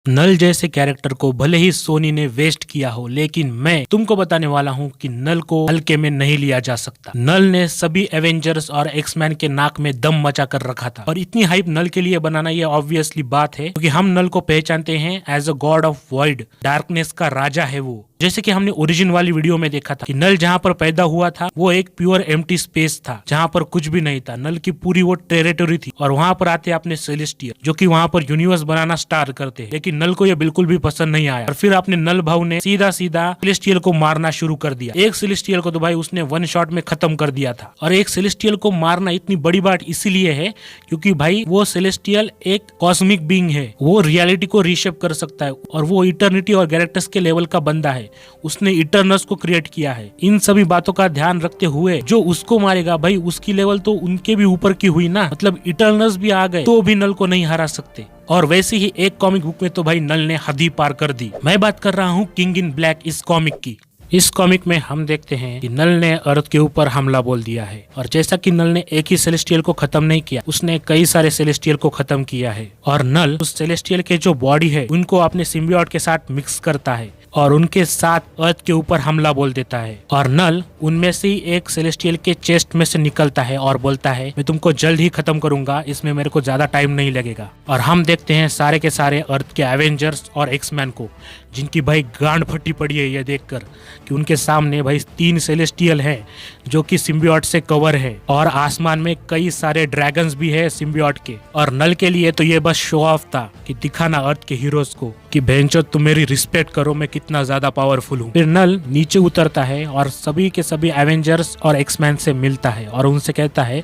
नल जैसे कैरेक्टर को भले ही सोनी ने वेस्ट किया हो, लेकिन मैं तुमको बताने वाला हूँ कि नल को हल्के में नहीं लिया जा सकता। नल ने सभी एवेंजर्स और एक्समैन के नाक में दम मचा कर रखा था और इतनी हाइप नल के लिए बनाना ये ऑब्वियसली बात है, क्योंकि हम नल को पहचानते हैं as a god of void, darkness का राजा है वो। जैसे कि हमने ओरिजिन वाली वीडियो में देखा था कि नल जहाँ पर पैदा हुआ था वो एक प्योर एम्प्टी स्पेस था, जहाँ पर कुछ भी नहीं था। नल की पूरी वो टेरिटरी थी और वहाँ पर आते अपने सेलेस्टियल, जो कि वहाँ पर यूनिवर्स बनाना स्टार्ट करते हैं। लेकिन नल को ये बिल्कुल भी पसंद नहीं आया और फिर अपने नल भाव ने सीधा सीधा सेलेस्टियल को मारना शुरू कर दिया। एक सेलेस्टियल को तो भाई उसने वन शॉट में खत्म कर दिया था। और एक सेलेस्टियल को मारना इतनी बड़ी बात इसीलिए है क्योंकि भाई वो सेलेस्टियल एक कॉस्मिक बीइंग है, वो रियलिटी को रीशेप कर सकता है और वो इटर्निटी और गैलेक्टस के लेवल का बंदा है। उसने इटर्नल्स को क्रिएट किया है। इन सभी बातों का ध्यान रखते हुए जो उसको मारेगा भाई उसकी लेवल तो उनके भी ऊपर की हुई ना, मतलब इटर्नल्स भी आ गए तो भी नल को नहीं हरा सकते। और वैसे ही एक कॉमिक बुक में तो भाई नल ने हद ही पार कर दी। मैं बात कर रहा हूँ किंग इन ब्लैक इस कॉमिक की। इस कॉमिक में हम देखते हैं कि नल ने अर्थ के ऊपर हमला बोल दिया है और जैसा कि नल ने एक ही सेलेस्टियल को खत्म नहीं किया, उसने कई सारे सेलेस्टियल को खत्म किया है। और नल उस सेलेस्टियल के जो बॉडी है उनको अपने सिम्बियोट के साथ मिक्स करता है और उनके साथ अर्थ के ऊपर हमला बोल देता है। और नल उनमें से ही एक सेलेस्टियल के चेस्ट में से निकलता है और बोलता है मैं तुमको जल्द ही खत्म करूंगा, इसमें मेरे को ज्यादा टाइम नहीं लगेगा। और हम देखते हैं सारे के सारे अर्थ के एवेंजर्स और एक्समैन को, जिनकी भाई गांड फटी पड़ी है ये देखकर कि उनके सामने भाई 3 सेलेस्टियल हैं जो कि सिम्बियोट से कवर है और आसमान में कई सारे ड्रैगन्स भी है सिम्बियोट के। और नल के लिए तो ये बस शो ऑफ था कि दिखाना अर्थ के हीरोज को कि भेंचो तुम मेरी रिस्पेक्ट करो, मैं कितना ज्यादा पावरफुल हूँ। फिर नल नीचे उतरता है और सभी के सभी एवेंजर्स और एक्समैन से मिलता है और उनसे कहता है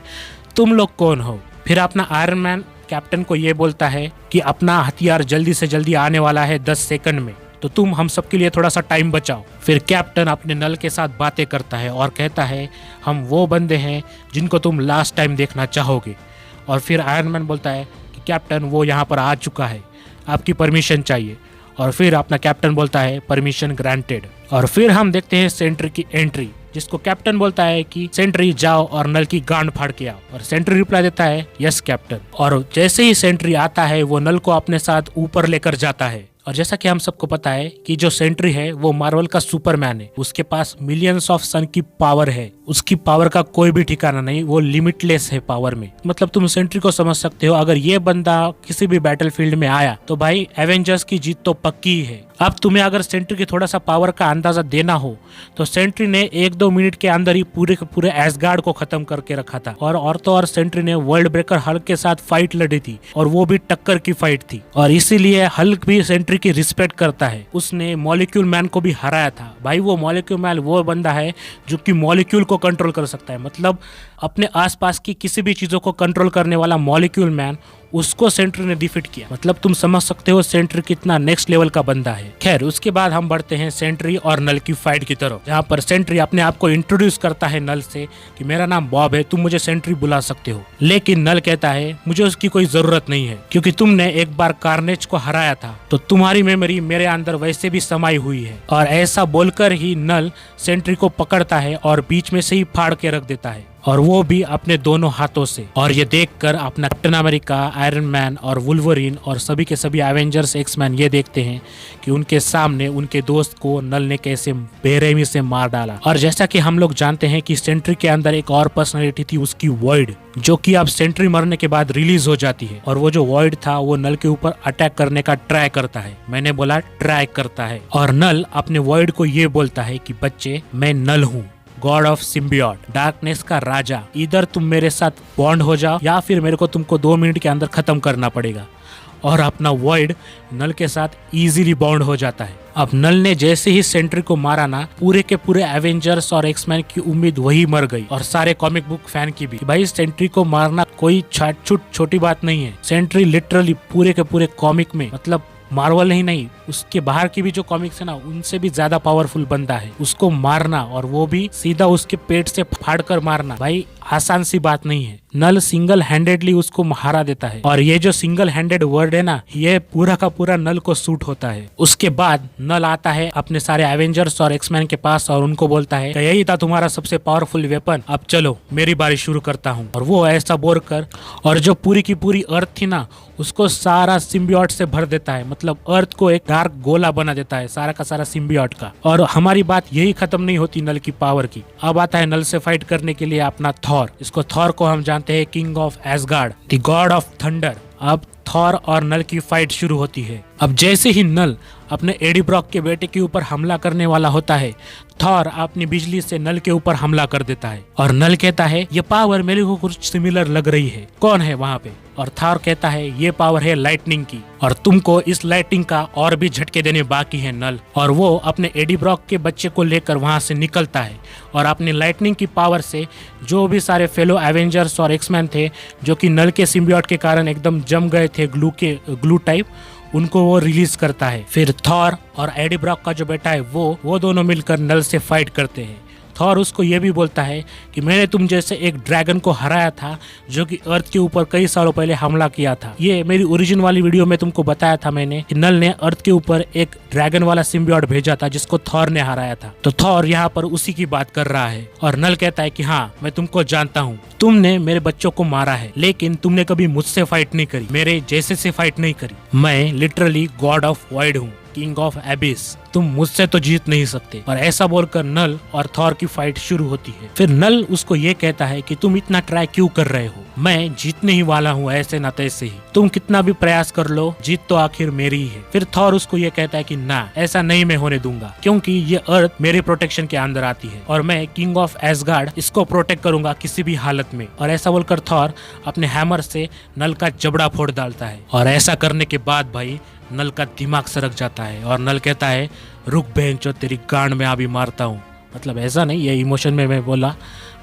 तुम लोग कौन हो। फिर अपना आयरन मैन कैप्टन को ये बोलता है कि अपना हथियार जल्दी से जल्दी आने वाला है 10 सेकंड में, तो तुम हम सबके लिए थोड़ा सा टाइम बचाओ। फिर कैप्टन अपने नल के साथ बातें करता है और कहता है हम वो बंदे हैं जिनको तुम लास्ट टाइम देखना चाहोगे। और फिर आयरन मैन बोलता है कि कैप्टन वो यहाँ पर आ चुका है, आपकी परमिशन चाहिए। और फिर अपना कैप्टन बोलता है परमिशन ग्रांटेड। और फिर हम देखते हैं सेंट्री की एंट्री, जिसको कैप्टन बोलता है कि सेंट्री जाओ और नल की गांड फाड़ के आओ। और सेंट्री रिप्लाई देता है यस कैप्टन। और जैसे ही सेंट्री आता है वो नल को अपने साथ ऊपर लेकर जाता है। और जैसा कि हम सबको पता है कि जो सेंट्री है वो मार्वल का सुपरमैन है, उसके पास मिलियंस ऑफ सन की पावर है, उसकी पावर का कोई भी ठिकाना नहीं, वो लिमिटलेस है पावर में। मतलब तुम सेंट्री को समझ सकते हो, अगर ये बंदा किसी भी बैटलफील्ड में आया तो भाई एवेंजर्स की जीत तो पक्की ही है। अब तुम्हें अगर सेंट्री के थोड़ा सा पावर का अंदाजा देना हो तो सेंट्री ने 1-2 मिनट के अंदर ही पूरे के पूरे एसगार्ड को खत्म करके रखा था। और तो और सेंट्री ने वर्ल्ड ब्रेकर हल्क के साथ फाइट लड़ी थी और वो भी टक्कर की फाइट थी। और इसीलिए हल्क भी सेंट्री की रिस्पेक्ट करता है। उसने मॉलिक्यूल मैन को भी हराया था। भाई वो मॉलिक्यूल मैन वो बंदा है जो कि मॉलिक्यूल को कंट्रोल कर सकता है, मतलब अपने आसपास की किसी भी चीजों को कंट्रोल करने वाला मॉलिक्यूल मैन, उसको सेंट्री ने डिफीट किया। मतलब तुम समझ सकते हो सेंट्री कितना नेक्स्ट लेवल का बंदा है। खैर उसके बाद हम बढ़ते हैं सेंट्री और नल की फाइट की तरफ, जहाँ पर सेंट्री अपने आप को इंट्रोड्यूस करता है नल से कि मेरा नाम बॉब है, तुम मुझे सेंट्री बुला सकते हो। लेकिन नल कहता है मुझे उसकी कोई जरूरत नहीं है, क्योंकि तुमने एक बार कार्नेज को हराया था तो तुम्हारी मेमोरी मेरे अंदर वैसे भी समाई हुई है। और ऐसा बोलकर ही नल सेंट्री को पकड़ता है और बीच में से ही फाड़ के रख देता है, और वो भी अपने दोनों हाथों से। और ये देखकर अपना कैप्टन अमेरिका, आयरन मैन और वुल्वरीन और सभी के सभी एवेंजर्स एक्समैन ये देखते हैं कि उनके सामने उनके दोस्त को नल ने कैसे बेरहमी से मार डाला। और जैसा कि हम लोग जानते हैं कि सेंट्री के अंदर एक और पर्सनालिटी थी उसकी वॉइड, जो कि अब सेंट्री मरने के बाद रिलीज हो जाती है। और वो जो वॉइड था वो नल के ऊपर अटैक करने का ट्राई करता है, मैंने बोला ट्राई करता है। और नल अपने वॉइड को ये बोलता है कि बच्चे मैं नल हूँ, गॉड ऑफ सिम्बियोट, डार्कनेस का राजा। इधर तुम मेरे साथ बॉन्ड हो जाओ या फिर मेरे को तुमको 2 मिनट के अंदर खत्म करना पड़ेगा। और अपना वॉइड नल के साथ इजीली बॉन्ड हो जाता है। अब नल ने जैसे ही सेंट्री को मारा ना, पूरे के पूरे एवेंजर्स और एक्समैन की उम्मीद वही मर गई और सारे कॉमिक बुक फैन की भी। भाई सेंट्री को मारना कोई छोटी बात नहीं है। सेंट्री लिटरली पूरे के पूरे कॉमिक में, मतलब मार्वल ही नहीं उसके बाहर की भी जो कॉमिक्स है ना, उनसे भी ज्यादा पावरफुल बंदा है। उसको मारना और वो भी सीधा उसके पेट से फाड़ कर मारना भाई आसान सी बात नहीं है। नल सिंगल हैंडेडली उसको हरा देता है। और ये जो सिंगल हैंडेड वर्ड है ना, ये पूरा का पूरा नल को सूट होता है। उसके बाद नल आता है अपने सारे एवेंजर्स और एक्समैन के पास और उनको बोलता है यही था तुम्हारा सबसे पावरफुल वेपन, अब चलो मेरी बारी शुरू करता हूँ। और वो ऐसा बोल कर और जो पूरी की पूरी अर्थ थी ना, उसको सारा सिम्बियोट से भर देता है। मतलब अर्थ को एक डार्क गोला बना देता है सारा का सारा सिम्बियोट का। और हमारी बात यही खत्म नहीं होती नल की पावर की। अब आता है नल से फाइट करने के लिए अपना थॉर। इसको थॉर को हम जानते हैं king of ash gourd, the God of thunder. अब थॉर और नल की फाइट शुरू होती है। अब जैसे ही नल अपने एडी ब्रॉक के बेटे के ऊपर हमला करने वाला होता है, थॉर अपनी बिजली से नल के ऊपर हमला कर देता है। और नल कहता है ये पावर मेरे को कुछ सिमिलर लग रही है, कौन है वहाँ पे? और थॉर कहता है ये पावर है लाइटनिंग की और तुमको इस लाइटनिंग का और भी झटके देने बाकी है नल। और वो अपने एडी ब्रॉक के बच्चे को लेकर वहां से निकलता है और अपनी लाइटनिंग की पावर से जो भी सारे फेलो एवेंजर्स और एक्समैन थे जो कि नल के सिम्बियोट के कारण एकदम जम गए थे ग्लू टाइप, उनको वो रिलीज करता है। फिर थॉर और एडी ब्रॉक का जो बेटा है वो दोनों मिलकर नल से फाइट करते हैं। थॉर उसको ये भी बोलता है कि मैंने तुम जैसे एक ड्रैगन को हराया था जो कि अर्थ के ऊपर कई सालों पहले हमला किया था। ये मेरी ओरिजिन वाली वीडियो में तुमको बताया था मैंने कि नल ने अर्थ के ऊपर एक ड्रैगन वाला सिम्बियोट भेजा था जिसको थॉर ने हराया था। तो थॉर यहाँ पर उसी की बात कर रहा है। और नल कहता है कि हाँ, मैं तुमको जानता हूँ, तुमने मेरे बच्चों को मारा है लेकिन तुमने कभी मुझसे फाइट नहीं करी, मेरे जैसे से फाइट नहीं करी। मैं लिटरली गॉड ऑफ वॉइड हूँ, किंग ऑफ एबिस, तुम मुझसे तो जीत नहीं सकते। और ऐसा बोलकर नल और थॉर की फाइट शुरू होती है। फिर नल उसको ये कहता है कि तुम इतना ट्राई क्यों कर रहे हो, मैं जीतने ही वाला हूँ ऐसे ना तैसे ही, तुम कितना भी प्रयास कर लो जीत तो आखिर मेरी ही है। फिर थॉर उसको ये कहता है कि ना, ऐसा नहीं मैं होने दूंगा क्योंकि ये अर्थ मेरे प्रोटेक्शन के अंदर आती है और मैं किंग ऑफ एसगार्ड इसको प्रोटेक्ट करूंगा किसी भी हालत में। और ऐसा बोलकर थॉर अपने हैमर से नल का जबड़ा फोड़ डालता है। और ऐसा करने के बाद भाई नल का दिमाग सरक जाता है और नल कहता है रुक बहन चो, तेरी गांड में अभी मारता हूँ। मतलब ऐसा नहीं, ये इमोशन में मैं बोला,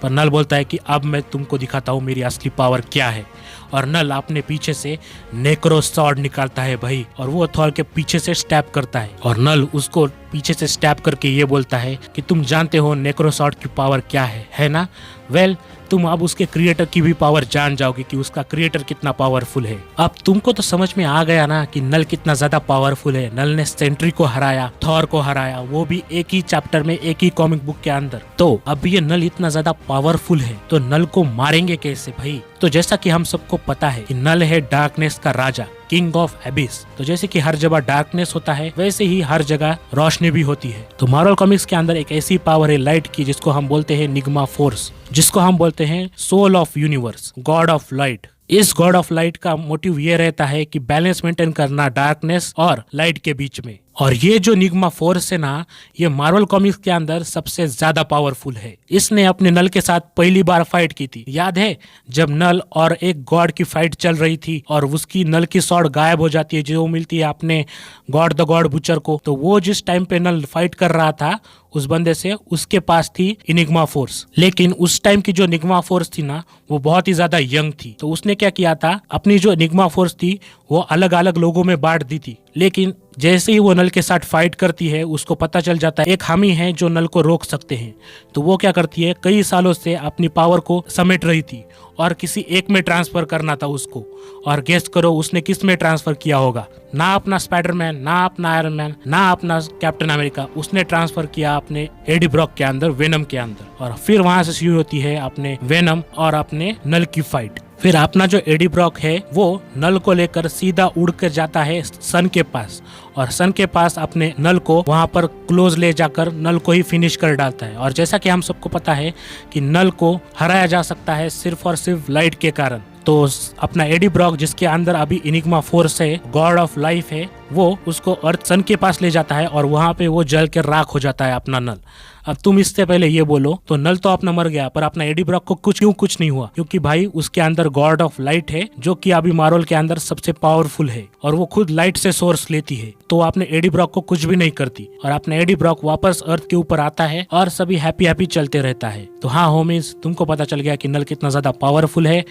पर नल बोलता है कि अब मैं तुमको दिखाता हूँ मेरी असली पावर क्या है। और नल अपने पीछे से नेक्रो सॉर्ड निकालता है भाई और वो थॉर के पीछे से स्टैप करता है। और नल उसको पीछे से स्टैप करके ये बोलता है कि तुम जानते हो नेक्रो सॉर्ड की पावर क्या है ना? वेल, तुम अब उसके क्रिएटर की भी पावर जान जाओगे कि उसका क्रिएटर कितना पावरफुल है। अब तुमको तो समझ में आ गया ना कि नल कितना ज्यादा पावरफुल है। नल ने सेंट्री को हराया, थॉर को हराया, वो भी एक ही चैप्टर में, एक ही कॉमिक बुक के अंदर। तो अब ये नल इतना ज्यादा पावरफुल है तो नल को मारेंगे कैसे भाई? तो जैसा कि हम सबको पता है कि नल है डार्कनेस का राजा, किंग ऑफ एबिस। तो जैसे कि हर जगह डार्कनेस होता है वैसे ही हर जगह रोशनी भी होती है। तो मार्वल कॉमिक्स के अंदर एक ऐसी पावर है लाइट की जिसको हम बोलते हैं निग्मा फोर्स, जिसको हम बोलते हैं soul of universe, god of light. इस गॉड ऑफ लाइट का मोटिव ये रहता है कि बैलेंस मेंटेन करना डार्कनेस और लाइट के बीच में। और ये जो निग्मा फोर्स है ना, ये मार्वल कॉमिक्स के अंदर सबसे ज्यादा पावरफुल है। इसने अपने नल के साथ पहली बार फाइट की थी, याद है? जब नल और एक गॉड की फाइट चल रही थी और उसकी नल की सॉर्ड गायब हो जाती है जो मिलती है अपने गॉड द गॉड बुचर को। तो वो जिस टाइम पे नल फाइट कर रहा था उस बंदे से, उसके पास थी इनिग्मा फोर्स। लेकिन उस टाइम की जो निग्मा फोर्स थी ना, वो बहुत ही ज्यादा यंग थी। तो उसने क्या किया था, अपनी जो निग्मा फोर्स थी वो अलग अलग लोगों में बांट दी थी। लेकिन जैसे ही वो नल के साथ फाइट करती है उसको पता चल जाता है एक हामी है जो नल को रोक सकते हैं। तो वो क्या करती है, कई सालों से अपनी पावर को समेट रही थी और किसी एक में ट्रांसफर करना था उसको। और गेस करो उसने किस में ट्रांसफर किया होगा? ना अपना स्पाइडरमैन, ना अपना आयरन मैन, ना अपना कैप्टन अमेरिका, उसने ट्रांसफर किया अपने एडी ब्रॉक के अंदर, वेनम के अंदर। और फिर वहां से शुरू होती है अपने वेनम और अपने नल की फाइट। फिर अपना जो एडी ब्रॉक है वो नल को लेकर सीधा उड़ कर जाता है सन के पास और सन के पास अपने नल को वहां पर क्लोज ले जाकर नल को ही फिनिश कर डालता है। और जैसा कि हम सबको पता है कि नल को हराया जा सकता है सिर्फ और सिर्फ लाइट के कारण। तो अपना एडी ब्रॉक जिसके अंदर अभी इनिग्मा फोर्स है, गॉड ऑफ लाइफ है, वो उसको अर्थ सन के पास ले जाता है और वहां पे वो जल के राख हो जाता है अपना नल। अब तुम इससे पहले ये बोलो तो नल तो अपना मर गया पर अपना एडी ब्रॉक को कुछ नहीं हुआ, क्योंकि भाई उसके अंदर गॉड ऑफ लाइट है जो कि अभी मार्वल के अंदर सबसे पावरफुल है और वो खुद लाइट से सोर्स लेती है। तो अपने एडी ब्रॉक को कुछ भी नहीं करती और अपना एडी ब्रॉक वापस अर्थ के ऊपर आता है और सभी हैप्पी चलते रहता है। तो हाँ होमीज, तुमको पता चल गया कि नल कितना ज्यादा पावरफुल है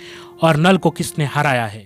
और नल को किसने हराया है।